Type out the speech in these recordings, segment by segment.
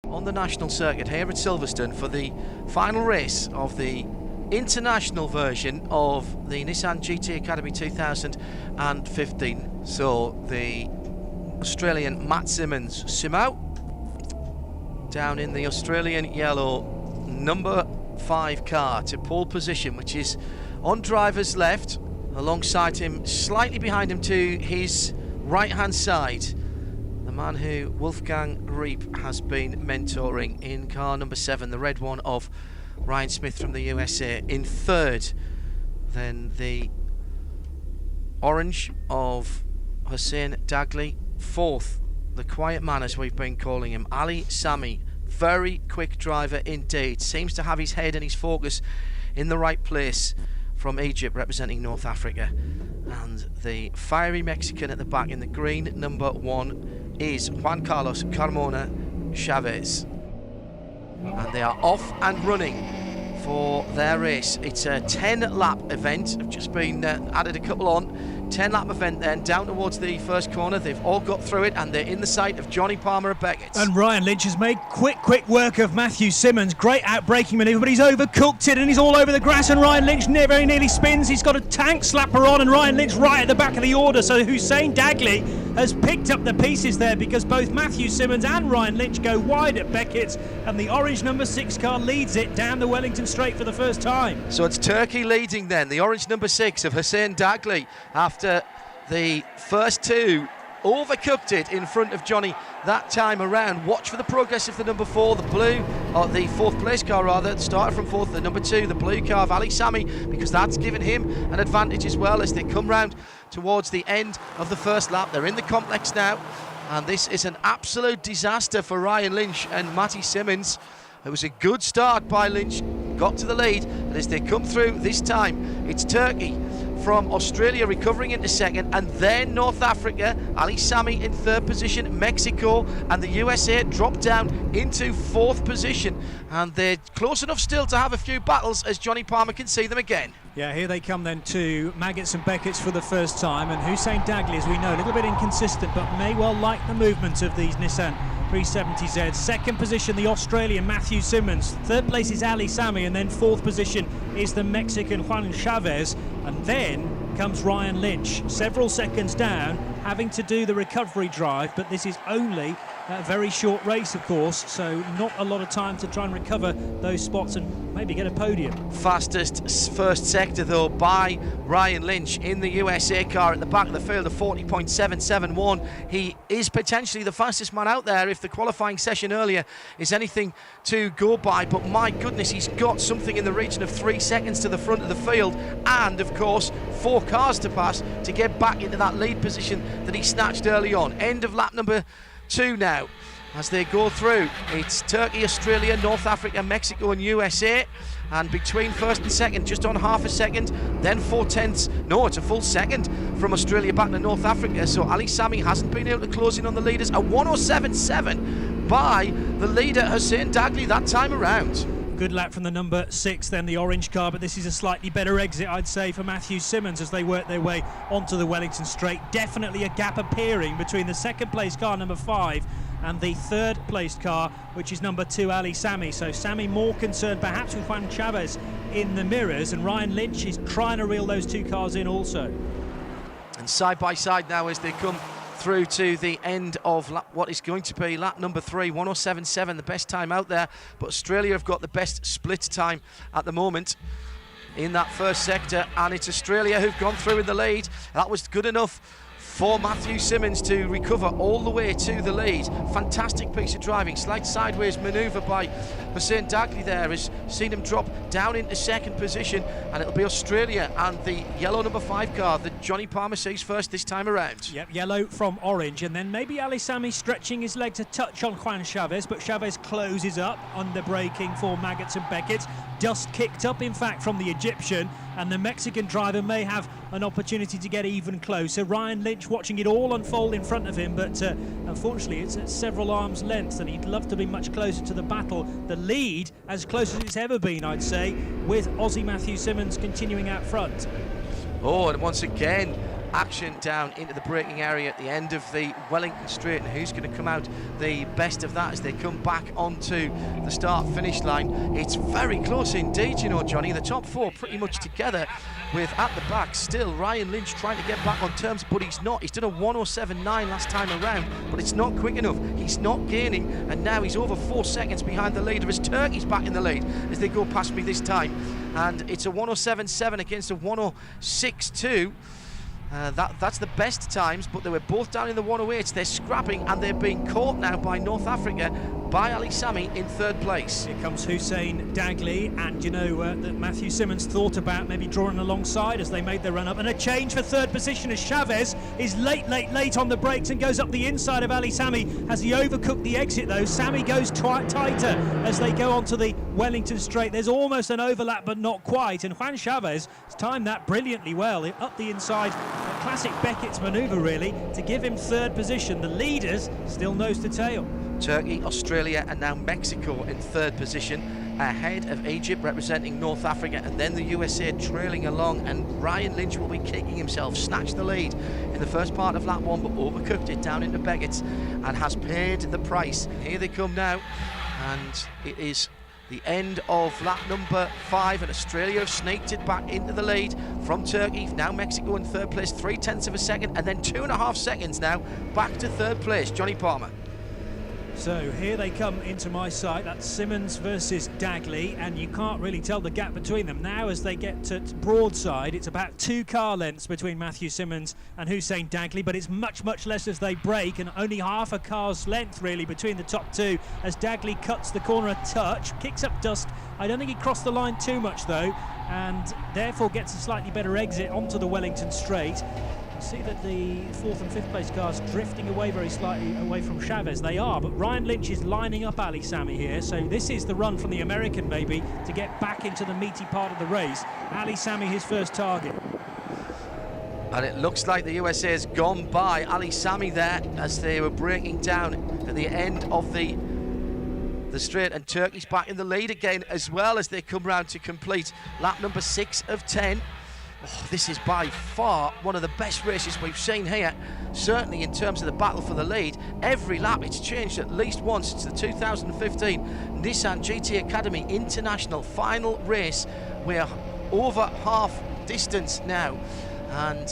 On the national circuit here at Silverstone for the final race of the international version of the Nissan GT Academy 2015. So the Australian Matt Simmons Simao down in the Australian yellow number 5 car to pole position, which is on driver's left, alongside him, slightly behind him to his right hand side, the man who Wolfgang Reep has been mentoring in car number 7, the red one of Ryan Smith from the USA. In third, then the orange of Hussein Dagli. Fourth, the quiet man as we've been calling him, Ali Sami. Very quick driver indeed, seems to have his head and his focus in the right place, from Egypt representing North Africa. And the fiery Mexican at the back in the green number 1 is Juan Carlos Carmona Chavez. And they are off and running for their race. It's a 10-lap event. I've just been added a couple on. 10-lap event then, down towards the first corner. They've all got through it, and they're in the sight of Johnny Palmer at Beckett. And Ryan Lynch has made quick work of Matthew Simmons. Great outbraking manoeuvre, but he's overcooked it, and he's all over the grass, and Ryan Lynch very nearly spins. He's got a tank slapper on, and Ryan Lynch right at the back of the order. So Hussein Dagli has picked up the pieces there, because both Matthew Simmons and Ryan Lynch go wide at Beckett's, and the orange number 6 car leads it down the Wellington Straight for the first time. So it's Turkey leading then, the orange number 6 of Hussein Dagli, after the first two overcooked it in front of Johnny that time around. Watch for the progress of the number 4, the blue, or the 4th place car rather, started from 4th, the number 2, the blue car of Ali Sami, because that's given him an advantage as well as they come round towards the end of the first lap. They're in the complex now, and this is an absolute disaster for Ryan Lynch and Matty Simmons. It was a good start by Lynch, got to the lead, and as they come through this time, it's Turkey from Australia recovering into second, and then North Africa, Ali Sami in 3rd position, Mexico and the USA drop down into 4th position, and they're close enough still to have a few battles as Johnny Palmer can see them again. Yeah, here they come then to Maggots and Beckett's for the first time, and Hussein Dagli, as we know, a little bit inconsistent, but may well like the movement of these Nissan 370Z. 2nd position, the Australian Matthew Simmons. 3rd place is Ali Sami, and then 4th position is the Mexican Juan Chavez, and then comes Ryan Lynch, several seconds down, having to do the recovery drive, but this is only a very short race, of course, so not a lot of time to try and recover those spots and maybe get a podium. Fastest first sector though by Ryan Lynch in the USA car at the back of the field, of 40.771. He is potentially the fastest man out there if the qualifying session earlier is anything to go by, but my goodness, he's got something in the region of 3 seconds to the front of the field, and of course 4 cars to pass to get back into that lead position that he snatched early on. End of lap number 2 now as they go through. It's Turkey, Australia, North Africa, Mexico and USA, and between 1st and 2nd, just on half a second, then 4/10, no, it's a full second from Australia back to North Africa. So Ali Sami hasn't been able to close in on the leaders. A 1:07.7 by the leader Hussein Dagli that time around. Good lap from the number 6 then, the orange car, but this is a slightly better exit, I'd say, for Matthew Simmons as they work their way onto the Wellington Straight. Definitely a gap appearing between the 2nd place car, number 5, and the 3rd placed car, which is number 2, Ali Sami. So Sami more concerned perhaps with Juan Chavez in the mirrors, and Ryan Lynch is trying to reel those 2 cars in also. And side by side now as they come through to the end of what is going to be lap number 3, 1:07.7, the best time out there, but Australia have got the best split time at the moment in that first sector, and it's Australia who've gone through in the lead. That was good enough for Matthew Simmons to recover all the way to the lead. Fantastic piece of driving. Slight sideways manoeuvre by Hussein Dagli there has seen him drop down into 2nd position, and it'll be Australia and the yellow number 5 car that Johnny Palmer sees first this time around. Yep, yellow from orange, and then maybe Ali Sami stretching his leg to touch on Juan Chavez, but Chavez closes up under braking for Maggots and Beckett. Dust kicked up, in fact, from the Egyptian, and the Mexican driver may have an opportunity to get even closer. Ryan Lynch watching it all unfold in front of him, but unfortunately it's at several arms lengths, and he'd love to be much closer to the battle. The lead as close as it's ever been, I'd say, with Aussie Matthew Simmons continuing out front. Oh, and once again action down into the braking area at the end of the Wellington Straight, and who's going to come out the best of that as they come back onto the start-finish line. It's very close indeed, you know, Johnny. The top four pretty much together, with at the back still Ryan Lynch trying to get back on terms, but he's not. He's done a 1:07.9 last time around, but it's not quick enough. He's not gaining, and now he's over 4 seconds behind the leader as Turkey's back in the lead as they go past me this time, and it's a 1:07.7 against a 1:06.2. That's the best times, but they were both down in the 1:08s. They're scrapping, and they're being caught now by North Africa, by Ali Sami in third place. Here comes Hussein Daghli, and you know that Matthew Simmons thought about maybe drawing alongside as they made their run up, and a change for third position as Chavez is late on the brakes and goes up the inside of Ali Sami. Has he overcooked the exit though? Sami goes tighter as they go onto the Wellington Straight. There's almost an overlap, but not quite, and Juan Chavez has timed that brilliantly well up the inside. A classic Beckett's manoeuvre really to give him third position. The leaders still nose to tail. Turkey, Australia and now Mexico in third position, ahead of Egypt representing North Africa, and then the USA trailing along, and Ryan Lynch will be kicking himself. Snatched the lead in the first part of lap 1, but overcooked it down into Beckett's and has paid the price. Here they come now, and it is the end of lap number 5, and Australia have snaked it back into the lead from Turkey. Now Mexico in third place, 0.3 of a second, and then 2.5 seconds now back to third place. Johnny Palmer. So here they come into my sight. That's Simmons versus Daghli, and you can't really tell the gap between them. Now as they get to broadside, it's about 2 car lengths between Matthew Simmons and Hussein Daghli, but it's much less as they brake, and only half a car's length really between the top two as Daghli cuts the corner a touch, kicks up dust. I don't think he crossed the line too much though, and therefore gets a slightly better exit onto the Wellington Straight. See that the 4th and 5th place cars drifting away very slightly away from Chavez. They are, but Ryan Lynch is lining up Ali Sami here, so this is the run from the American maybe to get back into the meaty part of the race. Ali Sami his first target. And it looks like the USA has gone by Ali Sami there as they were breaking down at the end of the straight, and Turkey's back in the lead again as well as they come round to complete lap number 6 of 10. Oh, this is by far one of the best races we've seen here, certainly in terms of the battle for the lead. Every lap it's changed at least once. It's the 2015 Nissan GT Academy International final race. We're over half distance now, and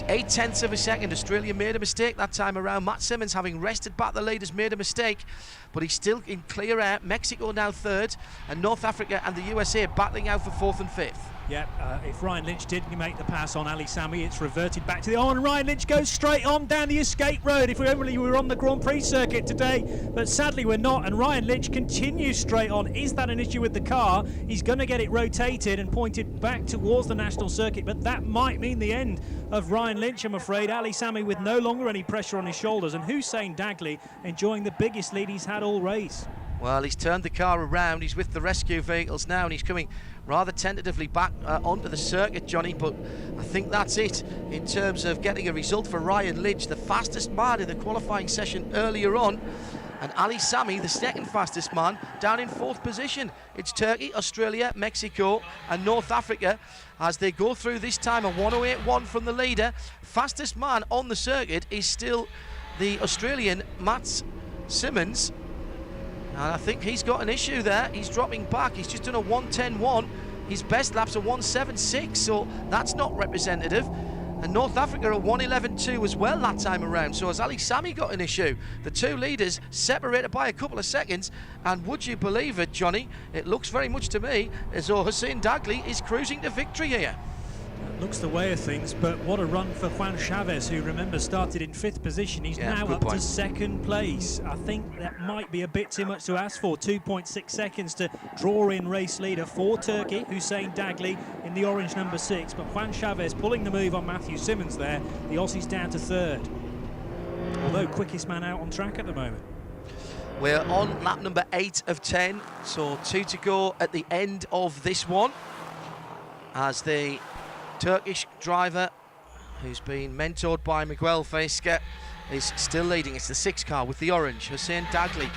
0.8 of a second. Australia made a mistake that time around. Matt Simmons, having rested back the lead, has made a mistake, but he's still in clear air. Mexico now third, and North Africa and the USA battling out for 4th and 5th. Yeah, if Ryan Lynch didn't make the pass on Ali Sami, it's reverted back to the... Oh, and Ryan Lynch goes straight on down the escape road. If we were on the Grand Prix circuit today, but sadly we're not, and Ryan Lynch continues straight on. Is that an issue with the car? He's going to get it rotated and pointed back towards the national circuit, but that might mean the end of Ryan Lynch, I'm afraid. Ali Sami with no longer any pressure on his shoulders, and Hussein Daghli enjoying the biggest lead he's had all race. Well, he's turned the car around. He's with the rescue vehicles now, and he's coming rather tentatively back onto the circuit, Johnny, but I think that's it in terms of getting a result for Ryan Lynch, the fastest man in the qualifying session earlier on, and Ali Sami, the second fastest man, down in 4th position. It's Turkey, Australia, Mexico and North Africa as they go through this time a 1:08.1 from the leader. Fastest man on the circuit is still the Australian Matt Simmons, and I think he's got an issue there. He's dropping back. He's just done a 1:10.1. His best lap's a 1:7.6, so that's not representative. And North Africa a 1:11.2 as well that time around. So has Ali Sami got an issue? The two leaders separated by a couple of seconds, and would you believe it, Johnny, it looks very much to me as though Hussein Daghli is cruising to victory here. Looks the way of things, but what a run for Juan Chavez, who, remember, started in 5th position. He's now up to 2nd place. I think that might be a bit too much to ask for. 2.6 seconds to draw in race leader for Turkey, Hussein Daghli in the orange number 6. But Juan Chavez pulling the move on Matthew Simmons there. The Aussie's down to 3rd, although quickest man out on track at the moment. We're on lap number 8 of 10, so 2 to go at the end of this one, as the Turkish driver, who's been mentored by Miguel Vesca, is still leading. It's the 6 car with the orange. Hussein Daghli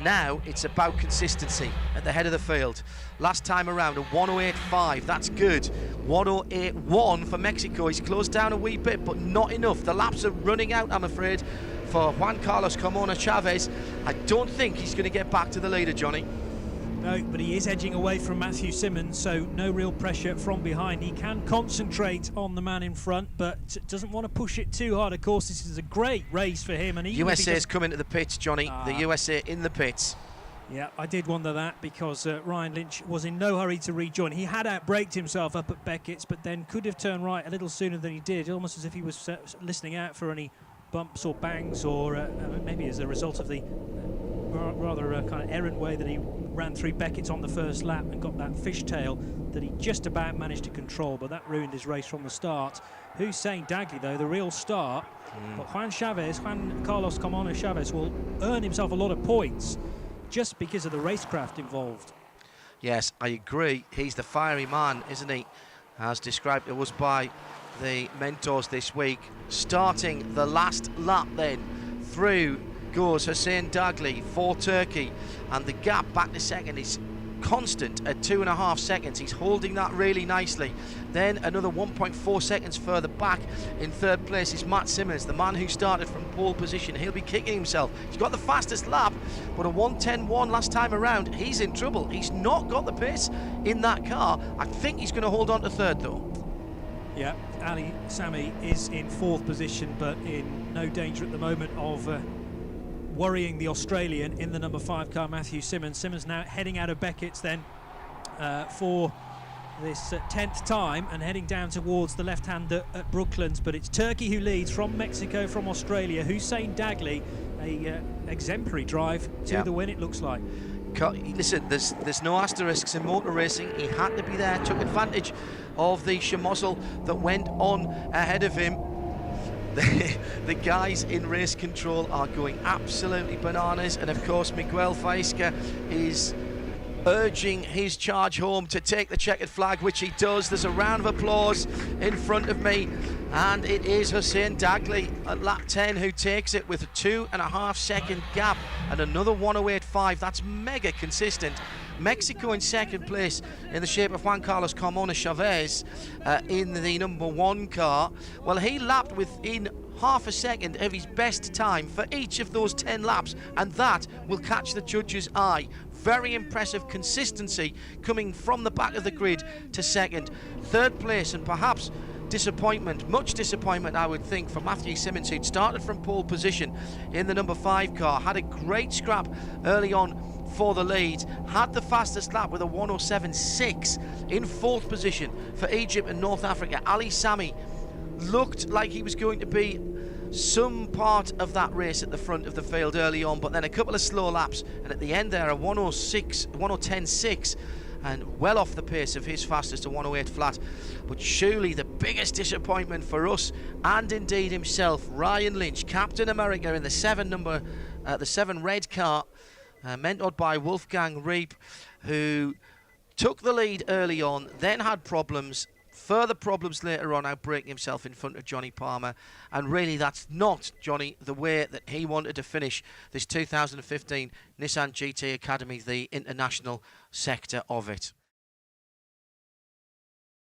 Now it's about consistency at the head of the field. Last time around, a 108.5, that's good. 108.1 for Mexico. He's closed down a wee bit, but not enough. The laps are running out, I'm afraid, for Juan Carlos Carmona Chavez. I don't think he's going to get back to the leader, Johnny. No, but he is edging away from Matthew Simmons, so no real pressure from behind. He can concentrate on the man in front, but doesn't want to push it too hard. Of course, this is a great race for him. And USA's coming to the pits, Johnny. The USA in the pits. Yeah, I did wonder that because Ryan Lynch was in no hurry to rejoin. He had outbraked himself up at Beckett's, but then could have turned right a little sooner than he did, almost as if he was listening out for any bumps or bangs, or maybe as a result of the rather kind of errant way that he ran through Beckett's on the first lap and got that fishtail that he just about managed to control, but that ruined his race from the start. Hussein Daghli, though, the real star, but Juan Carlos Carmona Chavez will earn himself a lot of points just because of the racecraft involved. Yes, I agree. He's the fiery man, isn't he? As described to us by the mentors this week. Starting the last lap then, through goes Hussein Daghli for Turkey, and the gap back to second is constant at 2.5 seconds. He's holding that really nicely. Then another 1.4 seconds further back in third place is Matt Simmons, the man who started from pole position. He'll be kicking himself. He's got the fastest lap, but a 1:10.1 last time around. He's in trouble. He's not got the pace in that car. I think he's going to hold on to third, though. Yeah, Ali Sami is in fourth position, but in no danger at the moment of worrying the Australian in the number 5 car, Matthew Simmons. Simmons now heading out of Beckett's then for this 10th time and heading down towards the left-hand at Brooklands, but it's Turkey who leads from Mexico, from Australia. Hussein Daghli, a exemplary drive to the win, it looks like. Listen, there's no asterisks in motor racing. He had to be there, took advantage of the schmozzle that went on ahead of him. The guys in race control are going absolutely bananas, and of course Miguel Faisca is urging his charge home to take the checkered flag, which he does. There's a round of applause in front of me, and it is Hussein Daghli at lap 10 who takes it with a 2.5 second gap and another 108.5. That's mega consistent. Mexico in second place in the shape of Juan Carlos Carmona Chavez in the number 1 car. Well, he lapped within half a second of his best time for each of those 10 laps, and that will catch the judge's eye. Very impressive consistency coming from the back of the grid to second. Third place, and perhaps disappointment, much disappointment I would think, for Matthew Simmons, who'd started from pole position in the number 5 car, had a great scrap early on for the lead, had the fastest lap with a 107.6. In fourth position for Egypt and North Africa, Ali Sami looked like he was going to be some part of that race at the front of the field early on, but then a couple of slow laps, and at the end there a 110.6, and well off the pace of his fastest, a 108 flat. But surely the biggest disappointment for us, and indeed himself, Ryan Lynch, Captain America in the 7 red car, mentored by Wolfgang Reep, who took the lead early on, then had problems, further problems later on, outbreaking himself in front of Johnny Palmer. And really, that's not, Johnny, the way that he wanted to finish this 2015 Nissan GT Academy, the international sector of it.